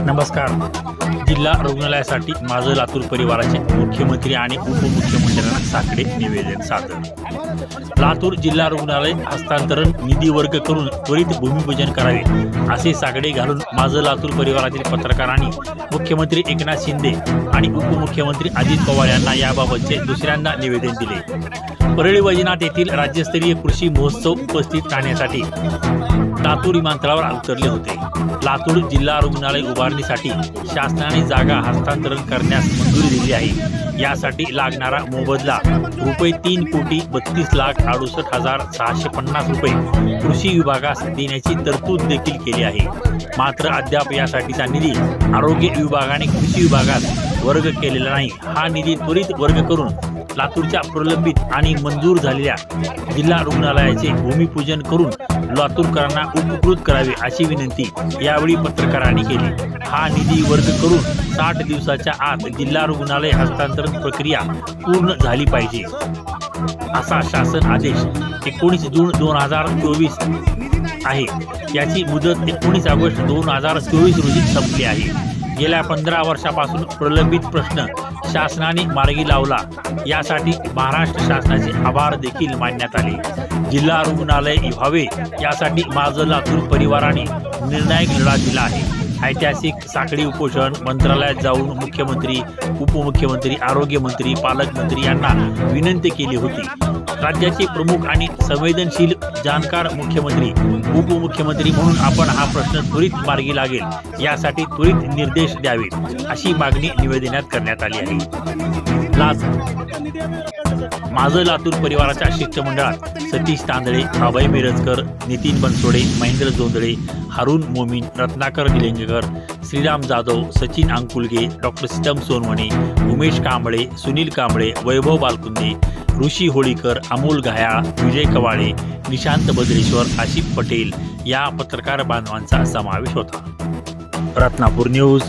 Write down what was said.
नमस्कार। जिल्हा रुग्णालयासाठी माझं लातूर परिवाराचे मुख्यमंत्री आणि उपमुख्यमंत्र्यांना साकडे निवेदन सादर। लातूर जिल्हा रुग्णालय हस्तांतरण निधी वर्ग करून त्वरित भूमिपूजन करावे असे साकडे घालून माझं लातूर परिवारातील पत्रकारांनी मुख्यमंत्री एकनाथ शिंदे आणि उपमुख्यमंत्री अजित पवार यांना याबाबतचे दुसऱ्यांदा निवेदन दिले। परळी वैजनाथ येथील राज्यस्तरीय कृषी महोत्सव उपस्थित राहण्यासाठी लातूर विमानतळावर उतरले होते। लातूर जिल्हा रुग्णालय उभारणीसाठी शासनाने जागा हस्तांतरण करण्यास मंजुरी दिली आहे। यासाठी लागणारा मोबदला रुपये 3,32,68,650 रुपये कृषी विभागास देण्याची तरतूद देखील केली आहे। मात्र अद्याप यासाठीचा निधी आरोग्य विभागाने कृषी विभागास वर्ग केलेला नाही। हा निधी त्वरित वर्ग करून लातूरच्या प्रलंबित आणि मंजूर झालेल्या जिल्हा रुग्णालयाचे भूमिपूजन करून लातूरकरांना उपकृत करावे अशी विनंती यावेळी पत्रकारांनी केली। हा निधी वर्ग करून 60 दिवसाच्या आत जिल्हा रुग्णालय हस्तांतरण प्रक्रिया पूर्ण झाली पाहिजे असा शासन आदेश 19 जून 2024 आहे। याची मुदत 19 ऑगस्ट 2024 रोजी संपली आहे। गेल्या 15 वर्षापासून प्रलंबित प्रश्न शासनाने मार्गी लावला, यासाठी महाराष्ट्र शासनाचे आभार देखील मानण्यात आले। जिल्हा रुग्णालय व्हावे यासाठी माझं लातूर परिवाराने निर्णायक लढा दिला आहे। ऐतिहासिक साखळी उपोषण मंत्रालयात जाऊन मुख्यमंत्री, उपमुख्यमंत्री, आरोग्यमंत्री, पालकमंत्री यांना विनंती केली होती। राज्याचे प्रमुख आणि संवेदनशील जाणकार मुख्यमंत्री, उपमुख्यमंत्री म्हणून आपण हा प्रश्न त्वरित मार्गी लागेल यासाठी त्वरित निर्देश द्यावेत अशी मागणी निवेदनात करण्यात आली आहे। माझं लातूर परिवाराच्या शिष्टमंडळात सतीश तांदळे, अभय मिरजकर, नितीन बनसोडे, महेंद्र जोंधळे, हारून मोमीन, रत्नाकर निलंगेकर, श्रीराम जाधव, सचिन अंकुलगे, डॉक्टर सीतम सोनवणे, उमेश कांबळे, सुनील कांबळे, वैभव बालकुंदे, ऋषी होळीकर, अमोल घायाळ, विजय कवाळे, निशांत बद्रेश्वर, आशिफ पटेल या पत्रकार बांधवांचा समावेश होता। रत्नापूर न्यूज।